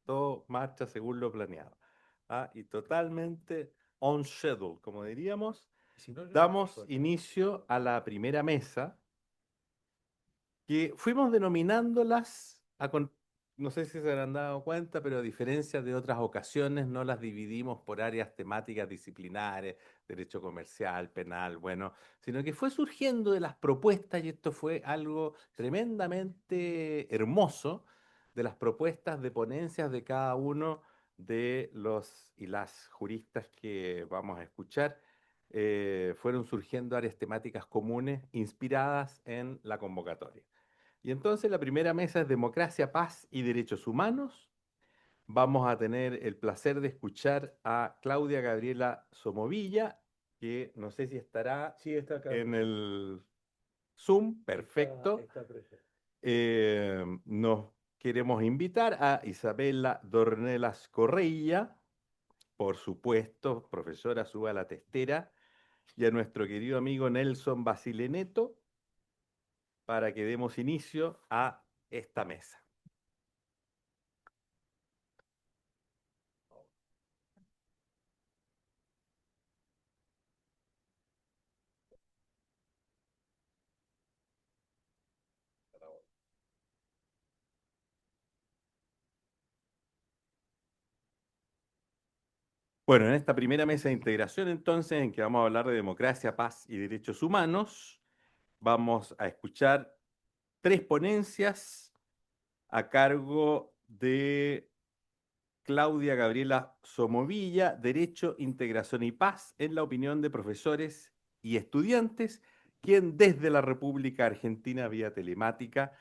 todo marcha según lo planeado. Y totalmente on schedule, como diríamos. Si no, yo no Damos paso acá. inicio a la primera mesa, que fuimos denominándolas, no sé si se habrán dado cuenta, pero a diferencia de otras ocasiones, no las dividimos por áreas temáticas disciplinares, derecho comercial, penal, bueno, sino que fue surgiendo de las propuestas, y esto fue algo tremendamente hermoso, de las propuestas de ponencias de cada uno de los y las juristas que vamos a escuchar. Fueron surgiendo áreas temáticas comunes inspiradas en la convocatoria. Y entonces la primera mesa es Democracia, Paz y Derechos Humanos. Vamos a tener el placer de escuchar a Claudia Gabriela Somovilla, que no sé si estará Sí, está acá. en el Zoom. Perfecto. Está presente. Nos queremos invitar a Isabela Dornelas Correia, por supuesto, profesora Suba a la Testera, y a nuestro querido amigo Nelson Basile Neto, para que demos inicio a esta mesa. Bueno, en esta primera mesa de integración, entonces, en que vamos a hablar de democracia, paz y derechos humanos, vamos a escuchar tres ponencias a cargo de Claudia Gabriela Somovilla: Derecho, Integración y Paz, en la opinión de profesores y estudiantes, quien desde la República Argentina, vía telemática,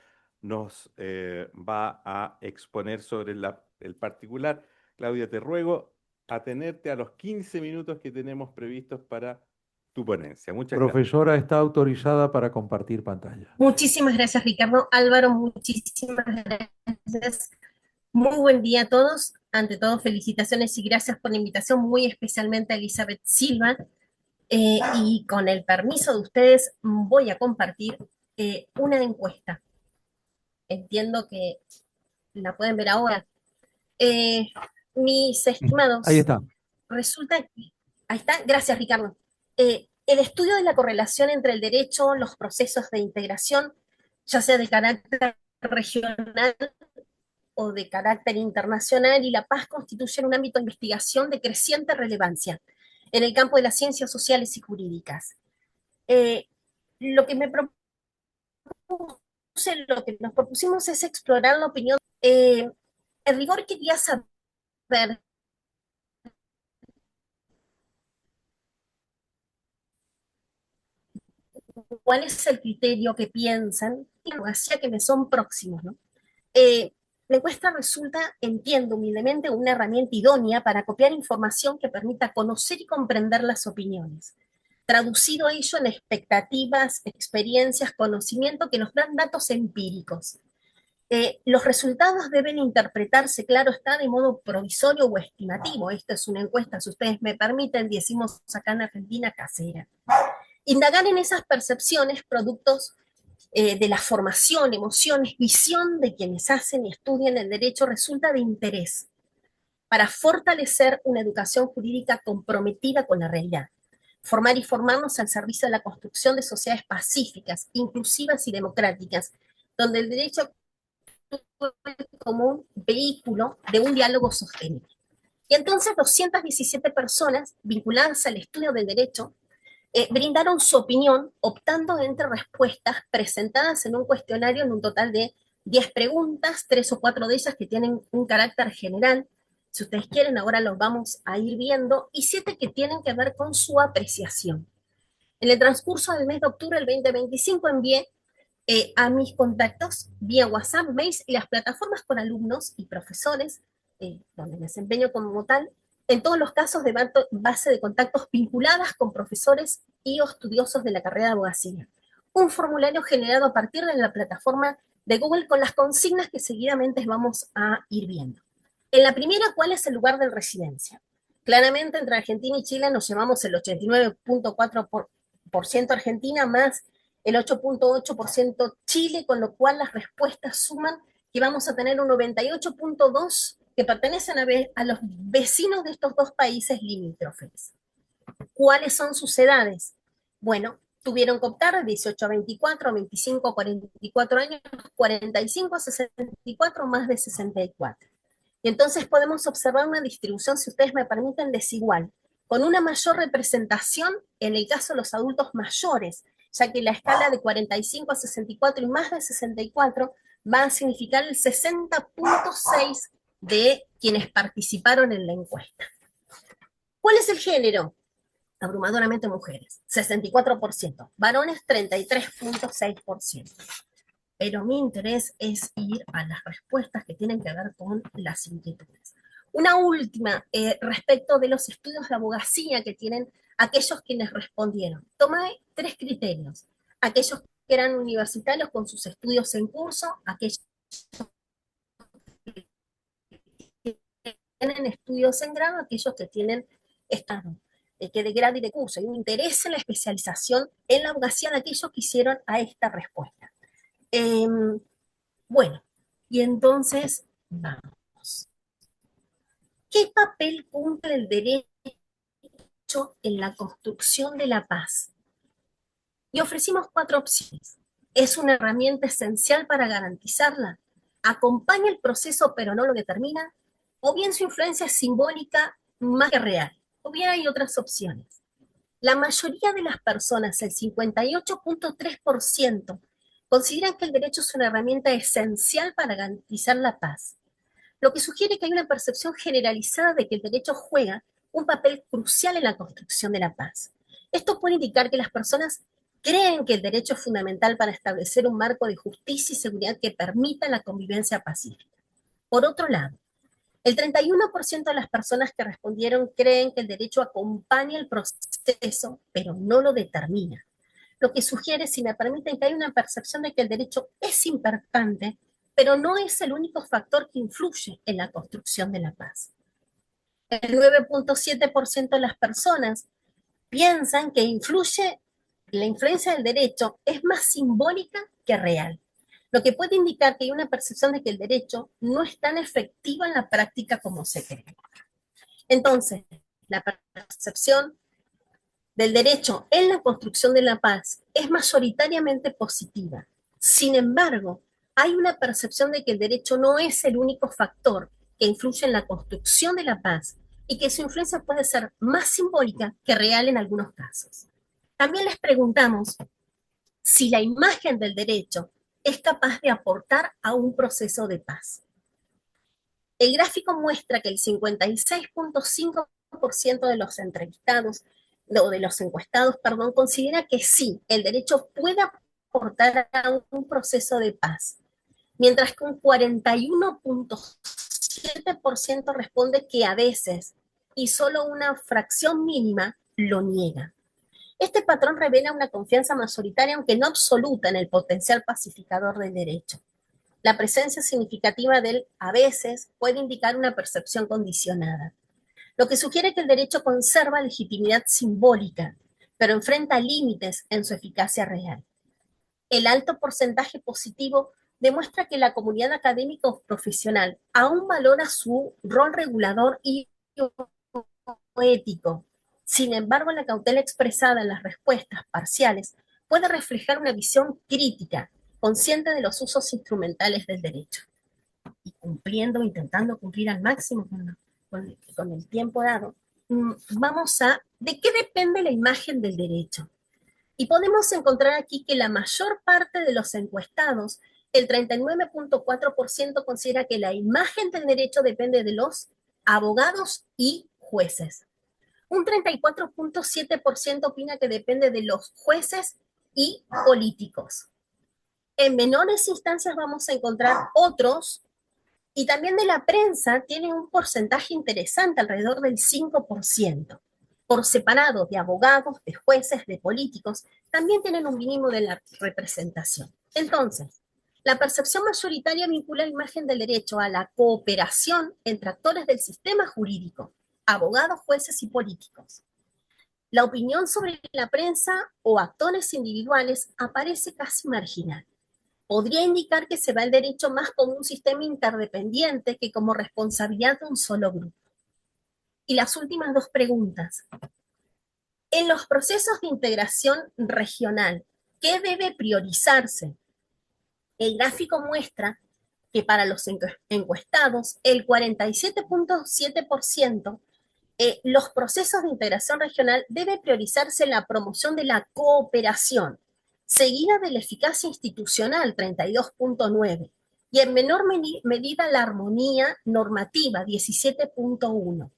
nos va a exponer sobre el particular. Claudia, te ruego atenerte a los 15 minutos que tenemos previstos para tu ponencia. Muchas gracias. Profesora está autorizada para compartir pantalla. Muchísimas gracias, Ricardo. Álvaro, muchísimas gracias. Muy buen día a todos. Ante todo, felicitaciones y gracias por la invitación, muy especialmente a Elizabeth Silva. Y con el permiso de ustedes, voy a compartir una encuesta. Entiendo que la pueden ver ahora. Eh, Mis Ahí estimados, está. resulta que, ahí está, gracias, Ricardo. El estudio de la correlación entre el derecho, los procesos de integración, ya sea de carácter regional o de carácter internacional, y la paz constituyen un ámbito de investigación de creciente relevancia en el campo de las ciencias sociales y jurídicas. Eh, lo que me propuse, lo que nos propusimos es explorar la opinión. En rigor quería saber cuál es el criterio que piensan, hacia que me son próximos, ¿no? La encuesta resulta, entiendo humildemente, una herramienta idónea para copiar información que permita conocer y comprender las opiniones. Traducido ello en expectativas, experiencias, conocimiento que nos dan datos empíricos. Los resultados deben interpretarse, claro está, de modo provisorio o estimativo. Esta es una encuesta, si ustedes me permiten, decimos acá en Argentina, casera. Indagar en esas percepciones, productos de la formación, emociones, visión de quienes hacen y estudian el derecho, resulta de interés para fortalecer una educación jurídica comprometida con la realidad. Formar y formarnos al servicio de la construcción de sociedades pacíficas, inclusivas y democráticas, donde el derecho actúe como un vehículo de un diálogo sostenible. Y entonces 217 personas vinculadas al estudio del derecho brindaron su opinión optando entre respuestas presentadas en un cuestionario en un total de 10 preguntas, 3 o 4 de ellas que tienen un carácter general. Si ustedes quieren, ahora los vamos a ir viendo, y 7 que tienen que ver con su apreciación. En el transcurso del mes de octubre del 2025 envié a mis contactos vía WhatsApp, mails y las plataformas con alumnos y profesores, donde me desempeño como tal, en todos los casos de base de contactos vinculadas con profesores y estudiosos de la carrera de abogacía. Un formulario generado a partir de la plataforma de Google con las consignas que seguidamente vamos a ir viendo. En la primera, ¿cuál es el lugar de residencia? Claramente, entre Argentina y Chile nos llevamos el 89.4% Argentina más el 8.8% Chile, con lo cual las respuestas suman que vamos a tener un 98.2% que pertenecen a los vecinos de estos dos países limítrofes. ¿Cuáles son sus edades? Bueno, tuvieron que optar de 18 a 24, 25 a 44 años, 45 a 64, más de 64. Y entonces podemos observar una distribución, si ustedes me permiten, desigual, con una mayor representación en el caso de los adultos mayores, ya que la escala de 45 a 64 y más de 64 va a significar el 60.6 de quienes participaron en la encuesta. ¿Cuál es el género? Abrumadoramente mujeres, 64%, varones 33.6%. Pero mi interés es ir a las respuestas que tienen que ver con las inquietudes. Una última, respecto de los estudios de abogacía que tienen aquellos quienes respondieron. Tomé 3 criterios. Aquellos que eran universitarios con sus estudios en curso, aquellos que tienen estudios en grado, aquellos que tienen estado, que de grado y de curso. Hay un interés en la especialización en la abogacía de aquellos que hicieron a esta respuesta. Bueno, y entonces vamos. ¿Qué papel cumple el derecho en la construcción de la paz? Y ofrecimos 4 opciones. ¿Es una herramienta esencial para garantizarla? ¿Acompaña el proceso pero no lo determina? ¿O bien su influencia es simbólica más que real? ¿O bien hay otras opciones? La mayoría de las personas, el 58.3%, consideran que el derecho es una herramienta esencial para garantizar la paz, lo que sugiere que hay una percepción generalizada de que el derecho juega un papel crucial en la construcción de la paz. Esto puede indicar que las personas creen que el derecho es fundamental para establecer un marco de justicia y seguridad que permita la convivencia pacífica. Por otro lado, el 31% de las personas que respondieron creen que el derecho acompaña el proceso, pero no lo determina. Lo que sugiere, si me permiten, que hay una percepción de que el derecho es importante, pero no es el único factor que influye en la construcción de la paz. El 9.7% de las personas piensan que la influencia del derecho es más simbólica que real, lo que puede indicar que hay una percepción de que el derecho no es tan efectivo en la práctica como se cree. Entonces, la percepción del derecho en la construcción de la paz es mayoritariamente positiva. Sin embargo, hay una percepción de que el derecho no es el único factor que influye en la construcción de la paz y que su influencia puede ser más simbólica que real en algunos casos. También les preguntamos si la imagen del derecho es capaz de aportar a un proceso de paz. El gráfico muestra que el 56.5% de los entrevistados, o de los encuestados, perdón, considera que sí, el derecho puede aportar a un proceso de paz, mientras que un 41.7% responde que a veces, y solo una fracción mínima, lo niega. Este patrón revela una confianza mayoritaria, aunque no absoluta, en el potencial pacificador del derecho. La presencia significativa del a veces puede indicar una percepción condicionada, lo que sugiere que el derecho conserva legitimidad simbólica, pero enfrenta límites en su eficacia real. El alto porcentaje positivo demuestra que la comunidad académica o profesional aún valora su rol regulador y ético. Sin embargo, la cautela expresada en las respuestas parciales puede reflejar una visión crítica, consciente de los usos instrumentales del derecho. Y intentando cumplir al máximo con el tiempo dado, vamos a, ¿de qué depende la imagen del derecho? Y podemos encontrar aquí que la mayor parte de los encuestados, el 39.4%, considera que la imagen del derecho depende de los abogados y jueces. Un 34.7% opina que depende de los jueces y políticos. En menores instancias vamos a encontrar otros, y también de la prensa tiene un porcentaje interesante, alrededor del 5%. Por separado, de abogados, de jueces, de políticos, también tienen un mínimo de la representación. Entonces, la percepción mayoritaria vincula la imagen del derecho a la cooperación entre actores del sistema jurídico, abogados, jueces y políticos. La opinión sobre la prensa o actores individuales aparece casi marginal. podría indicar que se va el derecho más como un sistema interdependiente que como responsabilidad de un solo grupo. Y las últimas dos preguntas. En los procesos de integración regional, ¿qué debe priorizarse? El gráfico muestra que para los encuestados, el 47.7%, los procesos de integración regional debe priorizarse la promoción de la cooperación, seguida de la eficacia institucional, 32.9%, y en menor medida la armonía normativa, 17.1%.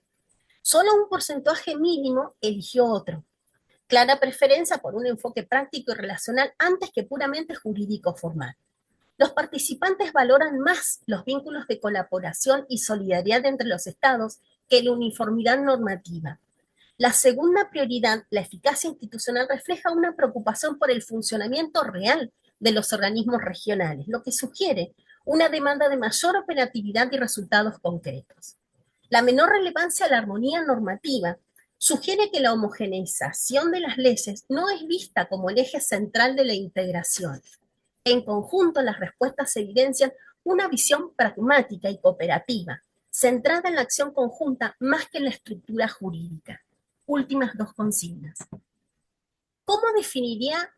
Solo un porcentaje mínimo eligió otro. Clara preferencia por un enfoque práctico y relacional antes que puramente jurídico formal. Los participantes valoran más los vínculos de colaboración y solidaridad entre los estados que la uniformidad normativa. La segunda prioridad, la eficacia institucional, refleja una preocupación por el funcionamiento real de los organismos regionales, lo que sugiere una demanda de mayor operatividad y resultados concretos. La menor relevancia a la armonía normativa sugiere que la homogeneización de las leyes no es vista como el eje central de la integración. En conjunto, las respuestas evidencian una visión pragmática y cooperativa, centrada en la acción conjunta más que en la estructura jurídica. Últimas dos consignas. ¿Cómo definiría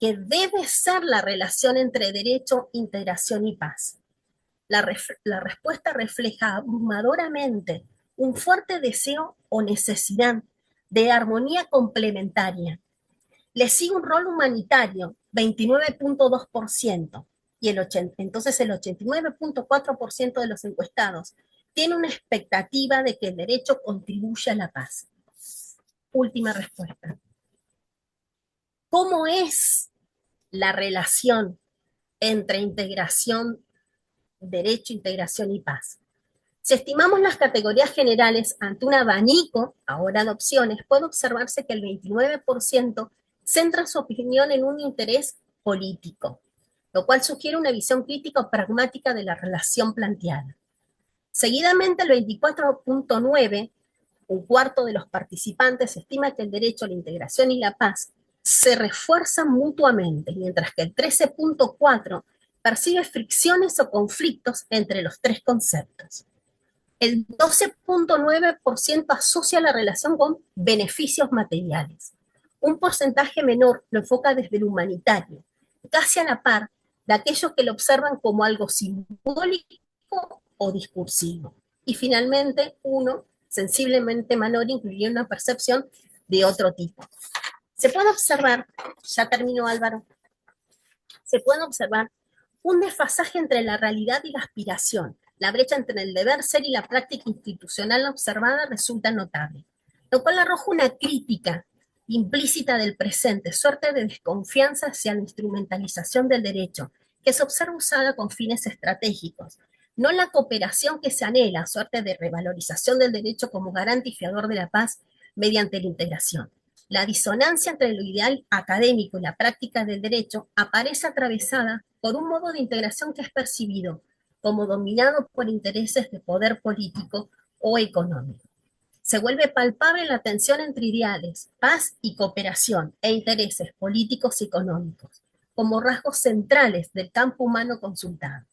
que debe ser la relación entre derecho, integración y paz? La respuesta refleja abrumadoramente un fuerte deseo o necesidad de armonía complementaria. Le sigue un rol humanitario, 29.2%, y entonces el 89.4% de los encuestados tiene una expectativa de que el derecho contribuya a la paz. Última respuesta. ¿Cómo es la relación entre integración, derecho, integración y paz? Si estimamos las categorías generales ante un abanico, ahora de opciones, puede observarse que el 29% centra su opinión en un interés político, lo cual sugiere una visión crítica o pragmática de la relación planteada. Seguidamente, el 24.9%, un cuarto de los participantes, estima que el derecho a la integración y la paz se refuerzan mutuamente, mientras que el 13.4% percibe fricciones o conflictos entre los tres conceptos. El 12.9% asocia la relación con beneficios materiales. Un porcentaje menor lo enfoca desde lo humanitario, casi a la par de aquellos que lo observan como algo simbólico o discursivo. Y finalmente, uno, sensiblemente menor, incluye una percepción de otro tipo. Se puede observar, ya terminó Álvaro, se puede observar un desfasaje entre la realidad y la aspiración. La brecha entre el deber ser y la práctica institucional observada resulta notable, lo cual arroja una crítica implícita del presente, suerte de desconfianza hacia la instrumentalización del derecho, que se observa usada con fines estratégicos, no la cooperación que se anhela, suerte de revalorización del derecho como garante y fiador de la paz mediante la integración. La disonancia entre lo ideal académico y la práctica del derecho aparece atravesada por un modo de integración que es percibido como dominado por intereses de poder político o económico. Se vuelve palpable la tensión entre ideales, paz y cooperación e intereses políticos y económicos, como rasgos centrales del campo humano consultado,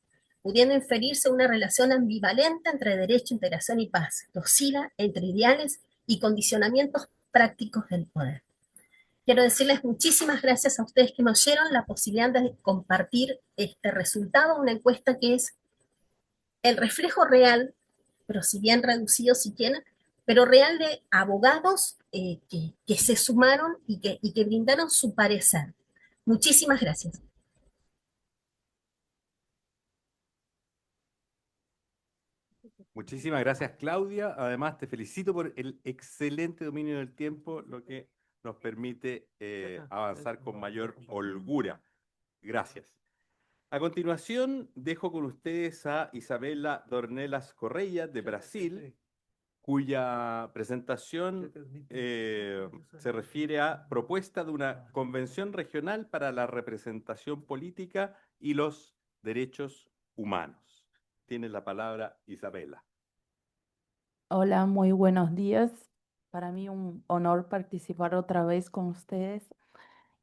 pudiendo inferirse una relación ambivalente entre derecho, integración y paz, que oscila entre ideales y condicionamientos prácticos del poder. Quiero decirles muchísimas gracias a ustedes que nos dieron la posibilidad de compartir este resultado, una encuesta que es el reflejo real, pero si bien reducido si quieren, pero real de abogados que se sumaron y que brindaron su parecer. Muchísimas gracias. Muchísimas gracias, Claudia. Además, te felicito por el excelente dominio del tiempo, lo que nos permite avanzar con mayor holgura. Gracias. A continuación, dejo con ustedes a Isabela Dornelas Correia, de Brasil, cuya presentación se refiere a propuesta de una convención regional para la representación política y los derechos humanos. Tiene la palabra Isabela. Hola, muy buenos días. Para mí un honor participar otra vez con ustedes.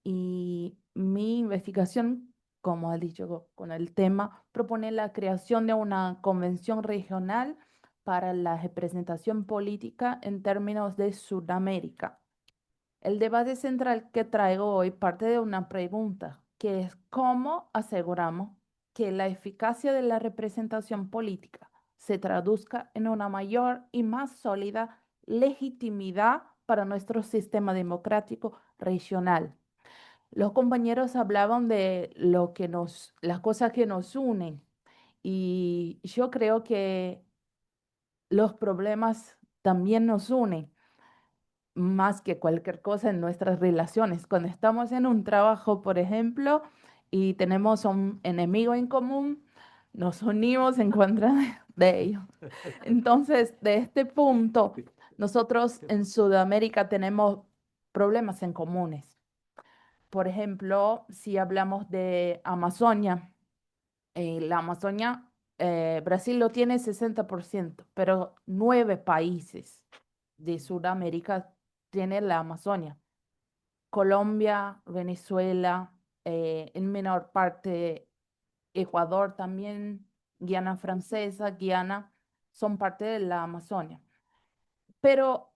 Y mi investigación como ha dicho con el tema, propone la creación de una convención regional para la representación política en términos de Sudamérica. El debate central que traigo hoy parte de una pregunta, que es cómo aseguramos que la eficacia de la representación política se traduzca en una mayor y más sólida legitimidad para nuestro sistema democrático regional. Los compañeros hablaban de las cosas que nos unen y yo creo que los problemas también nos unen más que cualquier cosa en nuestras relaciones. Cuando estamos en un trabajo, por ejemplo, y tenemos un enemigo en común, nos unimos en contra de ellos. Entonces, de este punto, nosotros en Sudamérica tenemos problemas en comunes. Por ejemplo, si hablamos de Amazonia, la Amazonia, Brasil lo tiene 60%, pero 9 países de Sudamérica tienen la Amazonia. Colombia, Venezuela, en menor parte Ecuador también, Guiana Francesa, Guiana, son parte de la Amazonia. Pero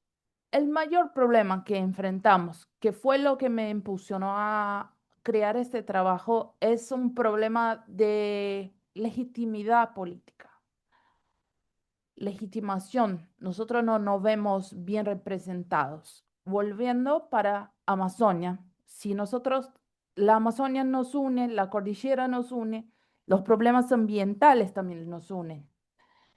el mayor problema que enfrentamos, que fue lo que me impulsionó a crear este trabajo, es un problema de legitimidad política, legitimación. Nosotros no nos vemos bien representados. Volviendo para Amazonia, si nosotros, la Amazonia nos une, la cordillera nos une, los problemas ambientales también nos unen.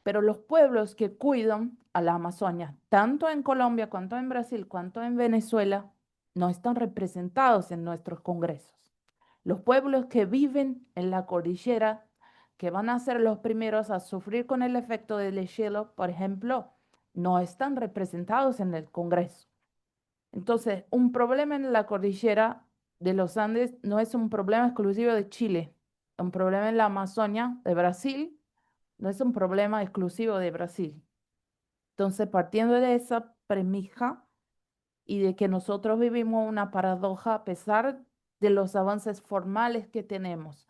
Pero los pueblos que cuidan a la Amazonia, tanto en Colombia, cuanto en Brasil, cuanto en Venezuela, no están representados en nuestros congresos. Los pueblos que viven en la cordillera, que van a ser los primeros a sufrir con el efecto del deshielo, por ejemplo, no están representados en el Congreso. Entonces, un problema en la cordillera de los Andes no es un problema exclusivo de Chile, un problema en la Amazonia de Brasil no es un problema exclusivo de Brasil. Entonces, partiendo de esa premisa y de que nosotros vivimos una paradoja a pesar de los avances formales que tenemos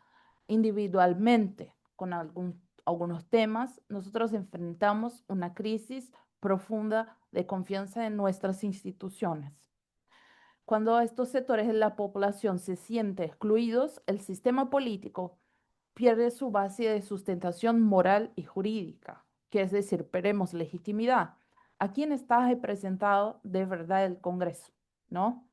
individualmente con algunos temas, nosotros enfrentamos una crisis profunda de confianza en nuestras instituciones. Cuando estos sectores de la población se sienten excluidos, el sistema político pierde su base de sustentación moral y jurídica, que es decir, perdemos legitimidad. ¿A quién está representado de verdad el Congreso? ¿No?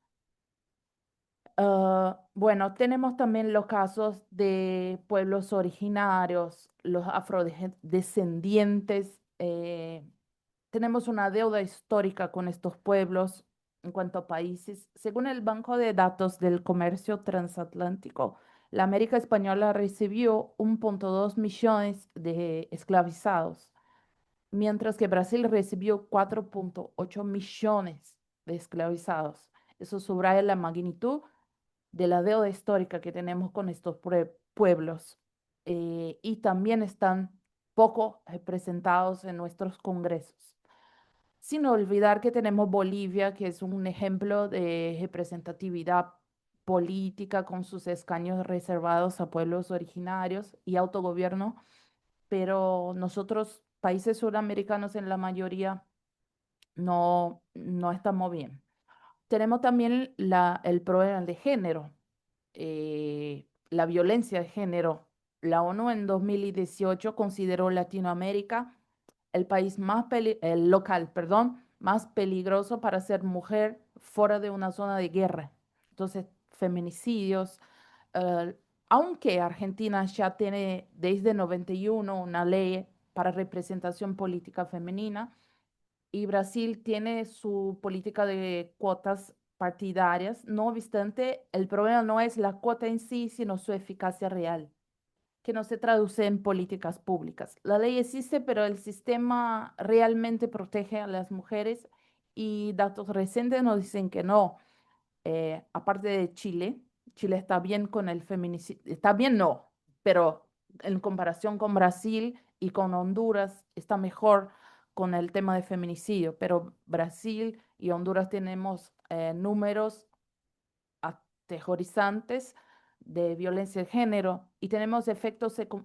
Bueno, tenemos también los casos de pueblos originarios, los afrodescendientes. Tenemos una deuda histórica con estos pueblos en cuanto a países. Según el Banco de Datos del Comercio Transatlántico, la América Española recibió 1,2 millones de esclavizados, mientras que Brasil recibió 4,8 millones de esclavizados. Eso subraya la magnitud de la deuda histórica que tenemos con estos pueblos y también están poco representados en nuestros congresos. Sin olvidar que tenemos Bolivia, que es un ejemplo de representatividad política con sus escaños reservados a pueblos originarios y autogobierno, pero nosotros, países suramericanos en la mayoría, no estamos bien. Tenemos también el problema de género, la violencia de género. La ONU en 2018 consideró Latinoamérica el país el local, perdón, más peligroso para ser mujer fuera de una zona de guerra. Entonces, feminicidios, eh, aunque Argentina ya tiene desde 91 una ley para representación política femenina y Brasil tiene su política de cuotas partidarias, no obstante, el problema no es la cuota en sí, sino su eficacia real, que no se traduce en políticas públicas. La ley existe, pero el sistema realmente protege a las mujeres y datos recientes nos dicen que no. Aparte de Chile, Chile está bien con el feminicidio, está bien no, pero en comparación con Brasil y con Honduras está mejor con el tema de feminicidio, pero Brasil y Honduras tenemos números aterrorizantes de violencia de género y tenemos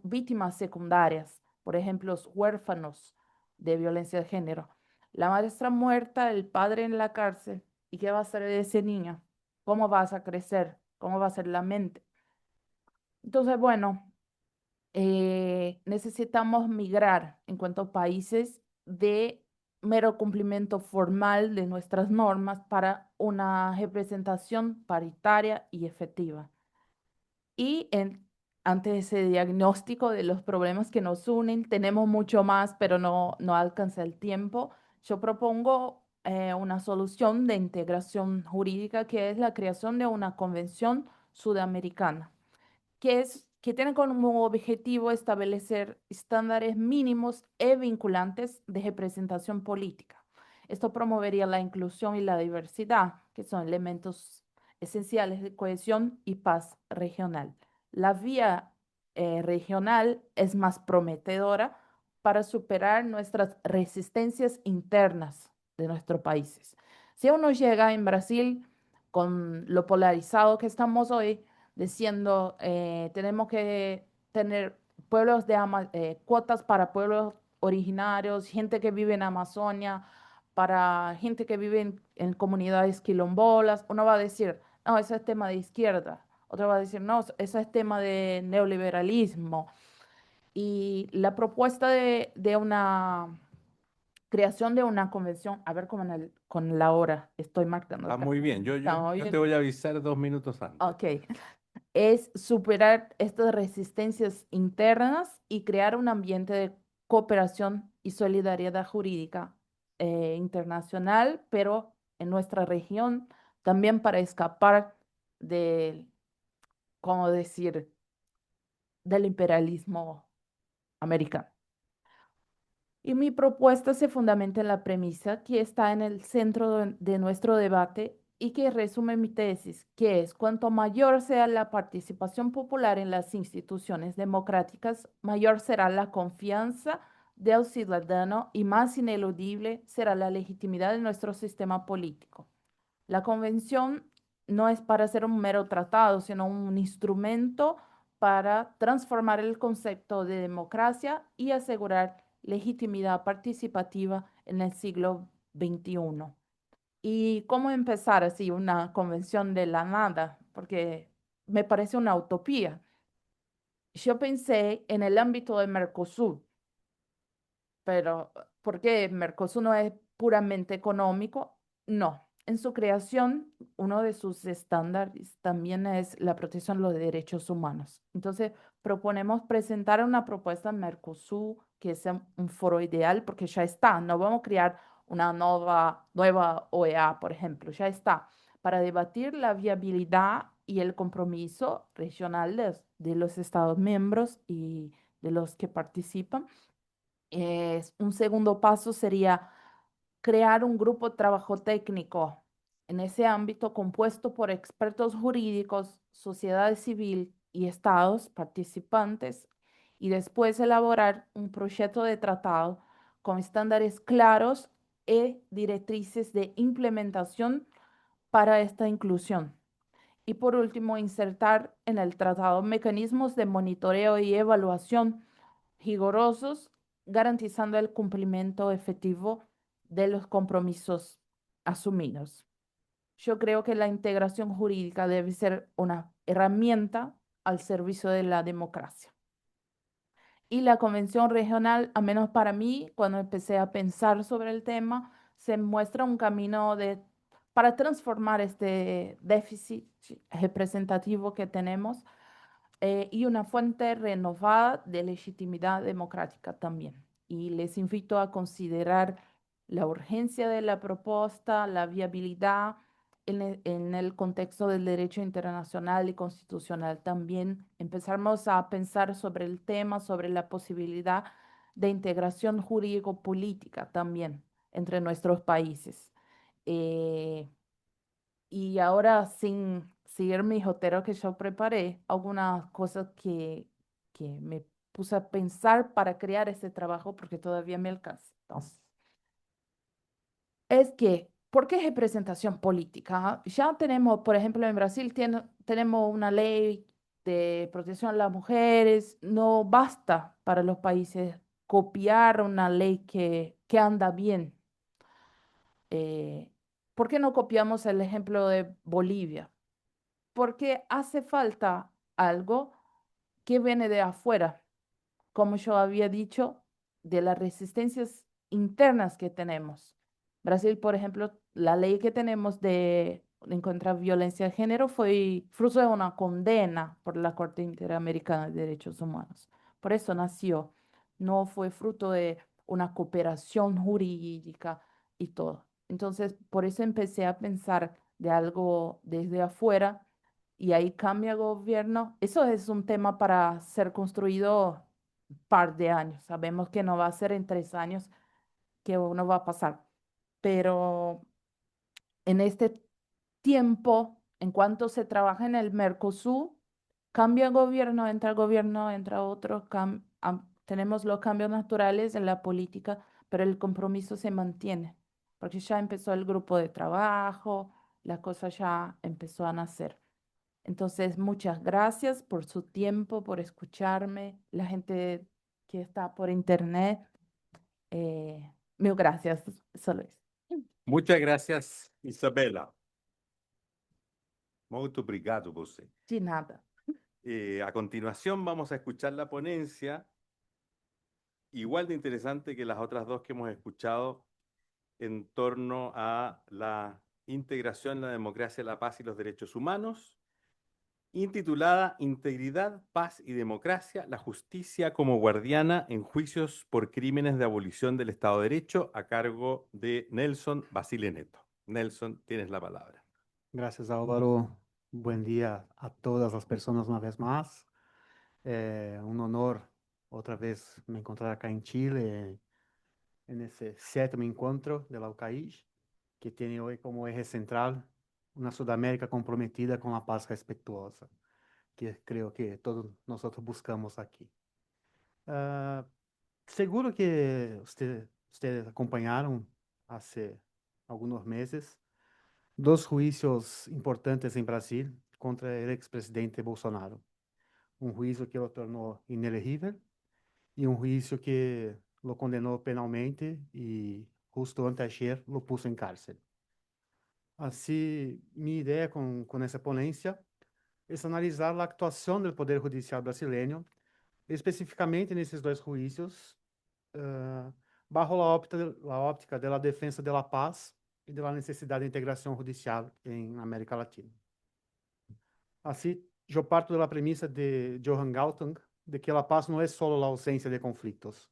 víctimas secundarias, por ejemplo, los huérfanos de violencia de género. La maestra muerta, el padre en la cárcel, ¿y qué va a hacer de ese niño? ¿Cómo vas a crecer? ¿Cómo va a ser la mente? Entonces, bueno, necesitamos migrar en cuanto a países de mero cumplimiento formal de nuestras normas para una representación paritaria y efectiva. Y ante ese diagnóstico de los problemas que nos unen, tenemos mucho más, pero no alcanza el tiempo. Yo propongo una solución de integración jurídica que es la creación de una convención sudamericana que tiene como objetivo establecer estándares mínimos e vinculantes de representación política. Esto promovería la inclusión y la diversidad, que son elementos esenciales de cohesión y paz regional. La vía regional es más prometedora para superar nuestras resistencias internas de nuestros países. Si uno llega en Brasil con lo polarizado que estamos hoy, diciendo tenemos que tener cuotas para pueblos originarios, gente que vive en Amazonia, para gente que vive en comunidades quilombolas. Uno va a decir, no, eso es tema de izquierda. Otro va a decir, no, eso es tema de neoliberalismo. Y la propuesta de una creación de una convención, a ver cómo con la hora estoy marcando Está acá. muy bien. ¿Estamos Yo bien? te voy a avisar 2 minutos antes. Ok, es superar estas resistencias internas y crear un ambiente de cooperación y solidaridad jurídica internacional, pero en nuestra región también para escapar del, ¿cómo decir?, del imperialismo americano. Y mi propuesta se fundamenta en la premisa que está en el centro de nuestro debate y que resume mi tesis, que es cuanto mayor sea la participación popular en las instituciones democráticas, mayor será la confianza del ciudadano y más ineludible será la legitimidad de nuestro sistema político. La convención no es para ser un mero tratado, sino un instrumento para transformar el concepto de democracia y asegurar legitimidad participativa en el siglo XXI. ¿Y cómo empezar así una convención de la nada? Porque me parece una utopía. Yo pensé en el ámbito de Mercosur, pero ¿por qué Mercosur no es puramente económico? No. En su creación, uno de sus estándares también es la protección de los derechos humanos. Entonces, proponemos presentar una propuesta en Mercosur que sea un foro ideal, porque ya está. No vamos a crear una nueva OEA, por ejemplo, ya está. Para debatir la viabilidad y el compromiso regional de los Estados miembros y de los que participan. Un segundo paso sería crear un grupo de trabajo técnico en ese ámbito compuesto por expertos jurídicos, sociedad civil y estados participantes y después elaborar un proyecto de tratado con estándares claros y directrices de implementación para esta inclusión. Y por último, insertar en el tratado mecanismos de monitoreo y evaluación rigurosos, garantizando el cumplimiento efectivo de los compromisos asumidos. Yo creo que la integración jurídica debe ser una herramienta al servicio de la democracia. Y la convención regional, a menos para mí, cuando empecé a pensar sobre el tema, se muestra un camino para transformar este déficit representativo que tenemos y una fuente renovada de legitimidad democrática también. Y les invito a considerar la urgencia de la propuesta, la viabilidad en el contexto del derecho internacional y constitucional también. Empezamos a pensar sobre el tema, sobre la posibilidad de integración jurídico-política también entre nuestros países. Eh, y ahora, sin seguir mi jotero que yo preparé, algunas cosas que me puse a pensar para crear este trabajo porque todavía me alcanza. Entonces, es que, ¿por qué representación política? Ya tenemos, por ejemplo, en Brasil tenemos una ley de protección a las mujeres. No basta para los países copiar una ley que anda bien. Eh, ¿Por qué no copiamos el ejemplo de Bolivia? Porque hace falta algo que viene de afuera, como yo había dicho, de las resistencias internas que tenemos. Brasil, por ejemplo, la ley que tenemos de en contra de violencia de género fue fruto de una condena por la Corte Interamericana de Derechos Humanos. Por eso nació, no fue fruto de una cooperación jurídica y todo. Entonces, por eso empecé a pensar de algo desde afuera y ahí cambia el gobierno. Eso es un tema para ser construido par de años. Sabemos que no va a ser en 3 años que uno va a pasar, pero en este tiempo, en cuanto se trabaja en el Mercosur, cambia el gobierno, entra otro, tenemos los cambios naturales en la política, pero el compromiso se mantiene, porque ya empezó el grupo de trabajo, la cosa ya empezó a nacer. Entonces, muchas gracias por su tiempo, por escucharme, la gente que está por internet. Mil gracias, solo eso. Muchas gracias, Isabela. Muito obrigado, você. De nada. A continuación vamos a escuchar la ponencia, igual de interesante que las otras dos que hemos escuchado en torno a la integración, la democracia, la paz y los derechos humanos, intitulada Integridad, Paz y Democracia, la justicia como guardiana en juicios por crímenes de abolición del Estado de Derecho, a cargo de Nelson Basile Neto. Nelson, tienes la palabra. Gracias, Álvaro. Buen día a todas las personas una vez más. Un honor otra vez me encontrar acá en Chile en ese 7º encuentro de la UCAIJ, que tiene hoy como eje central una Sudamérica comprometida con la paz respetuosa, que creo que todos nosotros buscamos aquí. Seguro que ustedes acompañaron hace algunos meses 2 juicios importantes en Brasil contra el expresidente Bolsonaro. Un juicio que lo tornó inelegible y un juicio que lo condenó penalmente y justo anteayer lo puso en cárcel. Así, mi idea con esa ponencia es analizar la actuación del Poder Judicial brasileño, específicamente en esos 2 juicios, bajo la óptica de la defensa de la paz y de la necesidad de integración judicial en América Latina. Así, yo parto de la premisa de Johan Galtung de que la paz no es solo la ausencia de conflictos,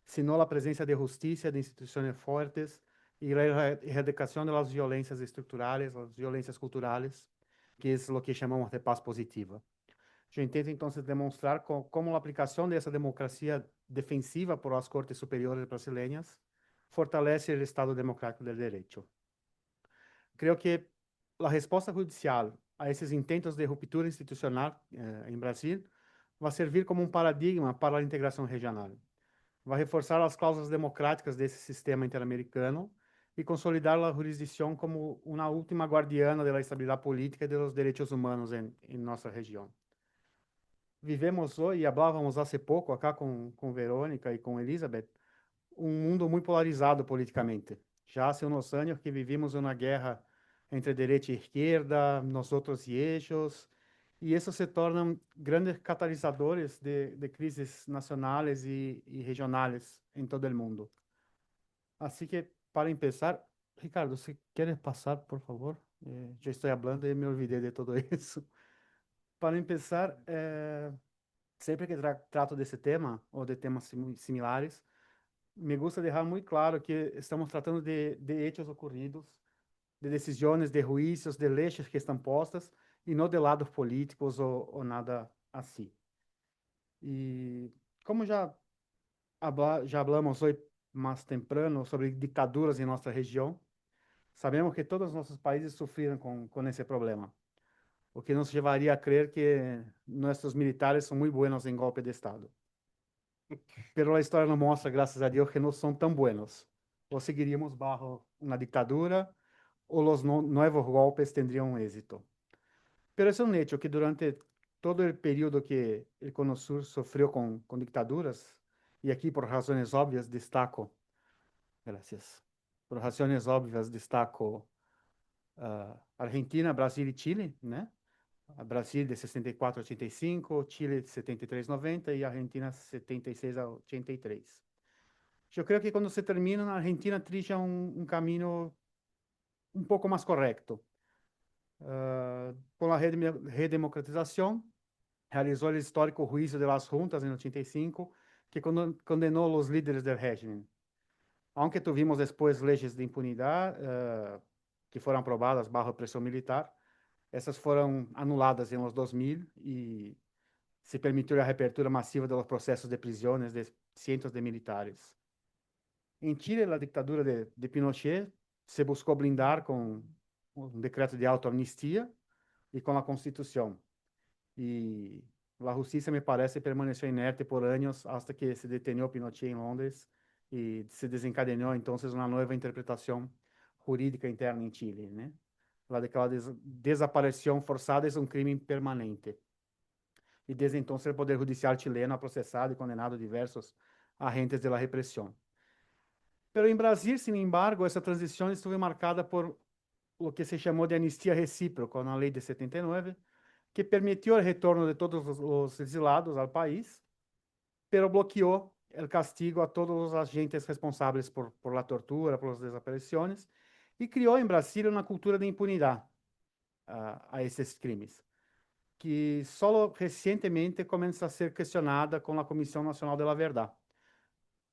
sino la presencia de justicia, de instituciones fuertes y la erradicación de las violencias estructurales, las violencias culturales, que es lo que llamamos de paz positiva. Yo intento entonces demostrar cómo la aplicación de esa democracia defensiva por las Cortes Superiores brasileñas fortalece el Estado democrático del derecho. Creo que la respuesta judicial a esses intentos de ruptura institucional em Brasil vai servir como um paradigma para a integração regional. Vai reforçar as cláusulas democráticas desse sistema interamericano e consolidar a jurisdição como uma última guardiana da estabilidade política e dos direitos humanos em nossa região. Vivemos hoje, e falávamos há pouco acá com Verônica e com Elizabeth, um mundo muito polarizado politicamente. Já há uns anos que vivimos uma guerra entre direita e esquerda, nos outros eixos, e isso se tornam grandes catalisadores de crises nacionais e regionais em todo o mundo. Assim que, para começar, Ricardo, se queres passar, por favor? Já estou falando e me olvidei de tudo isso. Para começar, sempre que trato desse tema, ou de temas similares, me gusta deixar muito claro que estamos tratando de hechos ocorridos, de decisões, de juízos, de leis que estão postas, e não de lados políticos ou nada assim. E como já falamos hoje mais temprano sobre ditaduras em nossa região, sabemos que todos os nossos países sofreram com esse problema, o que nos levaria a crer que nossos militares são muito buenos em golpe de Estado. Pero a história nos mostra, graças a Deus, que não são tão buenos. Ou seguiríamos bajo uma ditadura, ou os novos golpes teriam êxito. Pero é um hecho que durante todo el periodo que el Cono Sur sufrió con dictaduras, y aquí por razones obvias destaco, gracias, por razones obvias destaco Argentina, Brasil e Chile, né? A Brasil de 64 a 85, Chile de 73 a 90 e Argentina 76 a 83. Eu creio que quando se termina, a Argentina trilha um caminho um pouco mais correto. Com a redemocratização, realizou o histórico juízo de las juntas em 85, que condenou os líderes do régimen. Aunque tuvimos depois leis de impunidade que foram aprovadas bajo pressão militar, essas foram anuladas em los 2000 e se permitiu a reapertura massiva dos processos de prisões de cientos de militares. Em Chile, a ditadura de Pinochet se buscou blindar com um decreto de autoamnistia e com a Constituição. E a justiça, me parece, permaneceu inerte por anos hasta que se detenió Pinochet em Londres e se desencadenou, então, uma nova interpretação jurídica interna em Chile, né? La de que a desaparição forçada é um crime permanente. E desde então, o Poder Judicial chileno ha processado e condenado diversos agentes da repressão. Pero em Brasil, sin embargo, essa transição esteve marcada por o que se chamou de anistia recíproca na Lei de 79, que permitiu o retorno de todos os exilados ao país, pero bloqueou o castigo a todos os agentes responsáveis por la tortura, por las desaparições, e criou em Brasília uma cultura de impunidade a esses crimes, que só recentemente começa a ser questionada com a Comissão Nacional de la Verdade.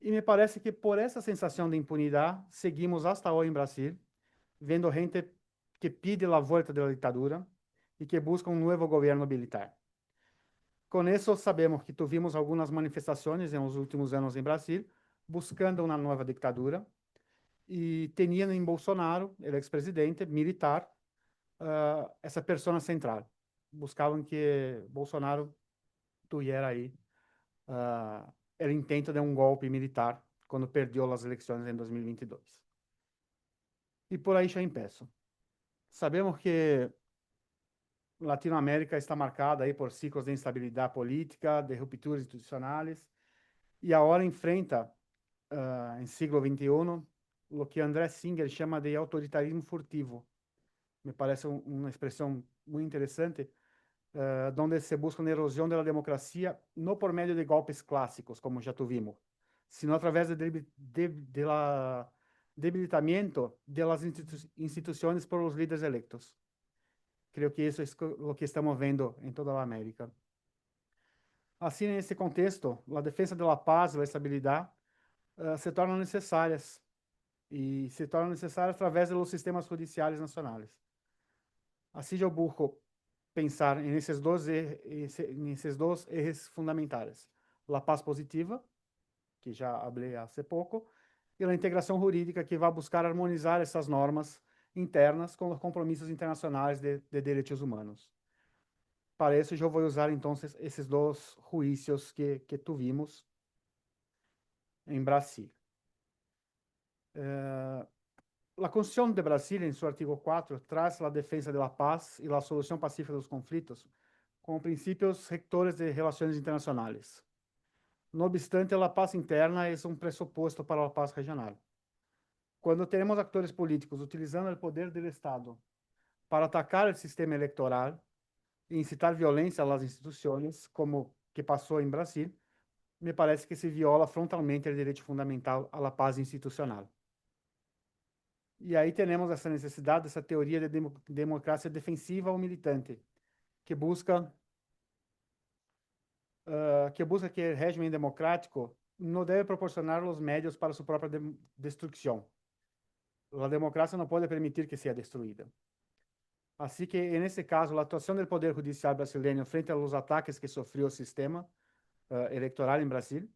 E me parece que por essa sensação de impunidade, seguimos hasta hoje em Brasil, vendo gente que pede a volta da ditadura e que busca um novo governo militar. Com isso, sabemos que tivemos algumas manifestações nos últimos anos em Brasil, buscando uma nova ditadura, e teniam em Bolsonaro, o ex-presidente militar, essa pessoa central. Buscavam que Bolsonaro tivesse aí o intento de um golpe militar quando perdeu as eleições em 2022. E por aí já empeço. Sabemos que Latinoamérica está marcada aí por ciclos de instabilidade política, de rupturas institucionais, e agora enfrenta, em século XXI, o que André Singer chama de autoritarismo furtivo. Me parece uma expressão muito interessante, onde se busca uma erosão da democracia, não por meio de golpes clássicos, como já tivemos, sino através do debilitamento das instituições por os líderes eleitos. Creio que isso é o que estamos vendo em toda a América. Assim, nesse contexto, a defesa da paz e da estabilidade se tornam necessárias, e se tornam necessárias através dos sistemas judiciais nacionais. Assim, eu busco pensar nesses dois eixos fundamentais: a paz positiva, que já falei há pouco, e a integração jurídica, que vai buscar harmonizar essas normas internas com os compromissos internacionais de direitos humanos. Para isso, eu vou usar, então, esses dois juízos que tivemos em Brasil. A Constituição de Brasília, em seu artigo 4, traz a defesa da paz e a solução pacífica dos conflitos como princípios rectores de relações internacionais. No obstante, a paz interna é um pressuposto para a paz regional. Quando temos atores políticos utilizando o poder do Estado para atacar o sistema eleitoral e incitar violência às instituições, como que passou em Brasil, me parece que se viola frontalmente o direito fundamental à paz institucional. E aí temos essa necessidade, essa teoria de democracia defensiva ou militante, que busca que o regime democrático não deve proporcionar os meios para sua própria destruição. A democracia não pode permitir que seja destruída. Assim que, nesse caso, a atuação do Poder Judicial brasileiro frente aos ataques que sofreu o sistema eleitoral em Brasil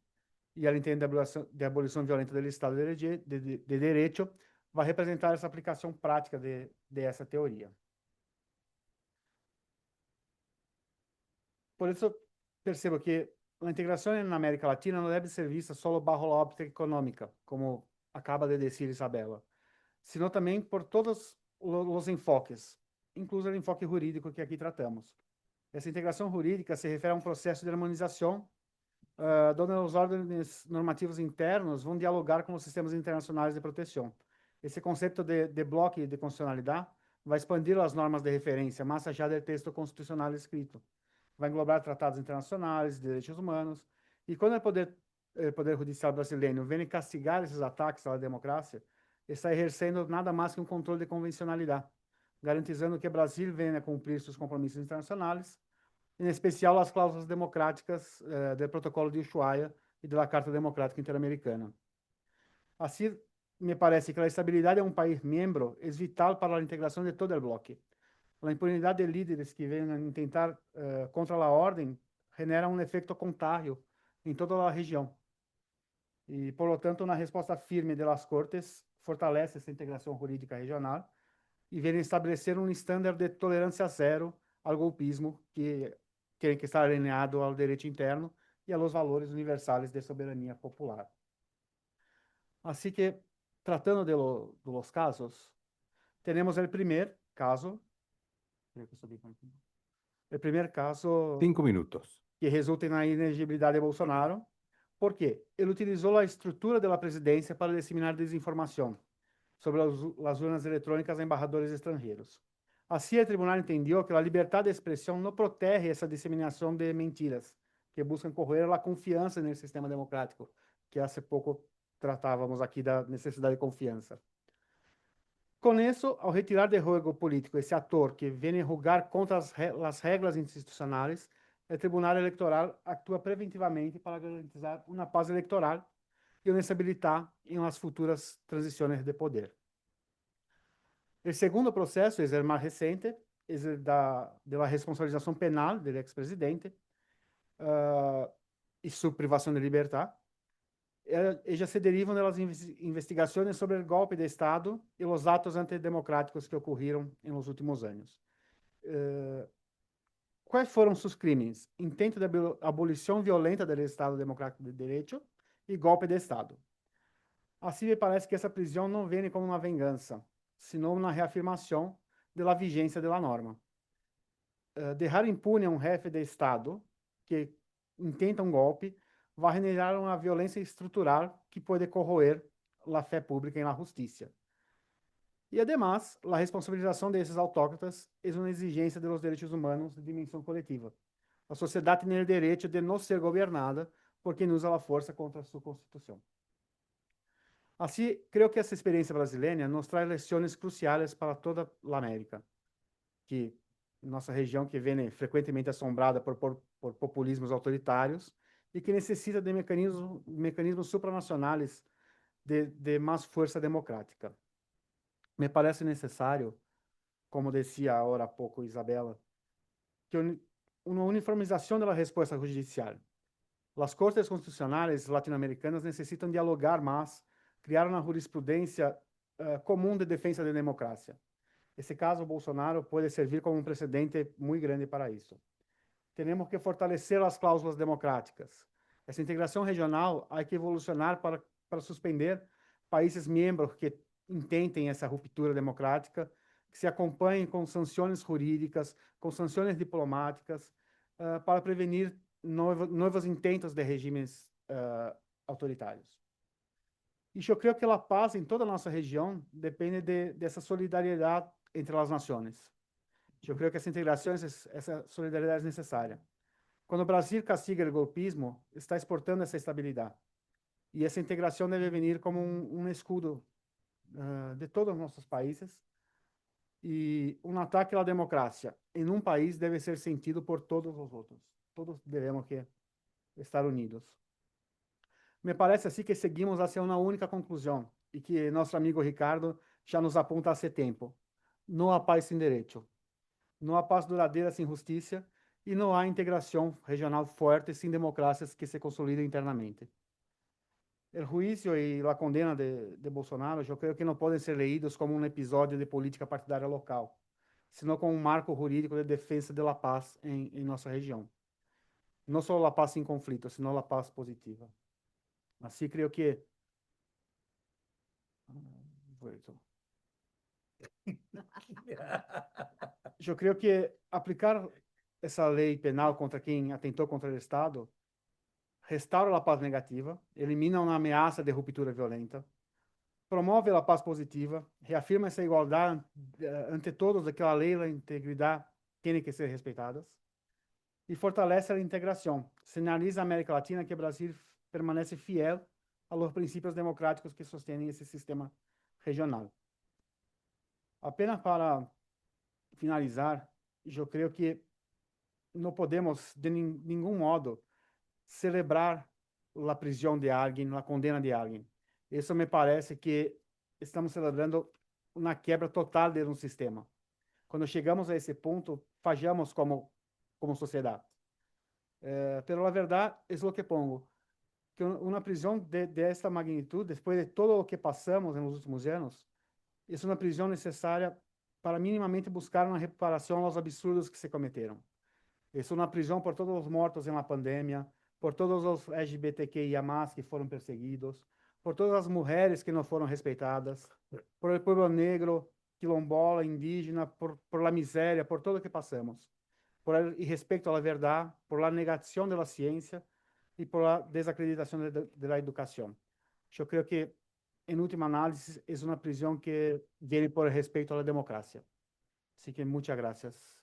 e a intento de abolição violenta do Estado de Direito vai representar essa aplicação prática dessa teoria. Por isso, percebo que a integração na América Latina não deve ser vista só bajo a óptica econômica, como acaba de dizer Isabela, sino também por todos os enfoques, incluso o enfoque jurídico que aqui tratamos. Essa integração jurídica se refere a um processo de harmonização, onde os órgãos normativos internos vão dialogar com os sistemas internacionais de proteção. Esse conceito de bloco de constitucionalidade vai expandir as normas de referência, mais allá do texto constitucional escrito. Vai englobar tratados internacionais de direitos humanos. E quando o Poder Judicial brasileiro vem castigar esses ataques à democracia, está exercendo nada mais que um controle de convencionalidade, garantizando que o Brasil venha cumprir seus compromissos internacionais, em especial as cláusulas democráticas do Protocolo de Ushuaia e da Carta Democrática Interamericana. Assim, me parece que a estabilidade de um país membro é vital para a integração de todo o bloco. A impunidade de líderes que venham tentar contra a ordem genera um efeito contágio em toda a região. E, por lo tanto, uma resposta firme das Cortes fortalece essa integração jurídica regional e vem estabelecer um estándar de tolerância zero ao golpismo que tem que estar alinhado ao direito interno e aos valores universais de soberania popular. Assim que, tratando de los casos, temos o primeiro caso, o 5 minutos. que resulta na inegibilidade de Bolsonaro, porque ele utilizou a estrutura da presidência para disseminar desinformação sobre as urnas eletrônicas a embaixadores estrangeiros. Assim, o tribunal entendeu que a liberdade de expressão não protege essa disseminação de mentiras que buscam corroer a confiança no sistema democrático, que há pouco tratávamos aqui da necessidade de confiança. Com isso, ao retirar de jogo político esse ator que vem julgar contra as regras institucionais, o Tribunal Eleitoral atua preventivamente para garantizar uma paz eleitoral e uma estabilidade em as futuras transições de poder. O segundo processo é o mais recente, é o da responsabilização penal do ex-presidente e sua privação de liberdade. Já se derivam das investigações sobre o golpe de Estado e os atos antidemocráticos que ocorreram nos últimos anos. Quais foram seus crimes? Intento de abolição violenta do Estado Democrático de Direito e golpe de Estado. Assim, me parece que essa prisão não vem como uma vingança, senão uma reafirmação da vigência da norma. Deixar impune um chefe de Estado que intenta um golpe vai generar uma violência estrutural que pode corroer a fé pública em la justiça. E, además, a responsabilização desses autócratas é uma exigência dos direitos humanos de dimensão coletiva. A sociedade tem o direito de não ser governada por quem usa a força contra a sua Constituição. Assim, creio que essa experiência brasileira nos traz lições cruciais para toda a América, que nossa região que vem frequentemente assombrada por populismos autoritários e que necessita de mecanismos supranacionais de mais força democrática. Me parece necessário, como dizia agora há pouco Isabela, que uma uniformização da resposta judicial. As cortes constitucionais latino-americanas necessitam dialogar mais, criar uma jurisprudência comum de defesa da democracia. Esse caso, Bolsonaro pode servir como um precedente muito grande para isso. Temos que fortalecer as cláusulas democráticas. Essa integração regional há que evolucionar para suspender países membros que intentem essa ruptura democrática, que se acompanhem com sanções jurídicas, com sanções diplomáticas, para prevenir novos intentos de regimes autoritários. E eu creio que a paz em toda a nossa região depende dessa solidariedade entre as nações. Eu creio que essa integração, essa solidariedade é necessária. Quando o Brasil castiga o golpismo, está exportando essa estabilidade. E essa integração deve vir como um escudo de todos os nossos países. E um ataque à democracia em um país deve ser sentido por todos os outros. Todos devemos estar unidos. Me parece assim que seguimos hacia uma única conclusão e que nosso amigo Ricardo já nos aponta há tempo. Não há paz sem direito. Não há paz duradeira sem justiça e não há integração regional forte sem democracias que se consolidem internamente. O juízo e a condena de Bolsonaro, eu creio que não podem ser leídos como um episódio de política partidária local, senão como um marco jurídico de defesa da paz em nossa região. Não só a paz sem conflito, senão a paz positiva. Assim, creio que eu creio que aplicar essa lei penal contra quem atentou contra o Estado restaura a paz negativa, elimina uma ameaça de ruptura violenta, promove a paz positiva, reafirma essa igualdade ante todos, aquela lei, a integridade tem que ser respeitadas, e fortalece a integração. Sinaliza à América Latina que o Brasil permanece fiel a los princípios democráticos que sostêm esse sistema regional. Apenas para finalizar, eu creio que não podemos, de nenhum modo, celebrar a prisão de alguém, a condena de alguém. Isso me parece que estamos celebrando uma quebra total de um sistema. Quando chegamos a esse ponto, falhamos como sociedade. Pero a verdade é o que pongo, que uma prisão desta magnitude, depois de todo o que passamos nos últimos anos, é uma prisão necessária para minimamente buscar uma reparação aos absurdos que se cometeram. É uma prisão por todos os mortos na pandemia, por todos os LGBTQIA+, que foram perseguidos, por todas as mulheres que não foram respeitadas, por o povo negro, quilombola, indígena, por la miséria, por tudo o que passamos, por el irrespeito à verdade, por la negação da ciência e por la desacreditação da educação. Eu creio que, em última análise, é uma prisão que vem por respeito à democracia. Así que muchas gracias.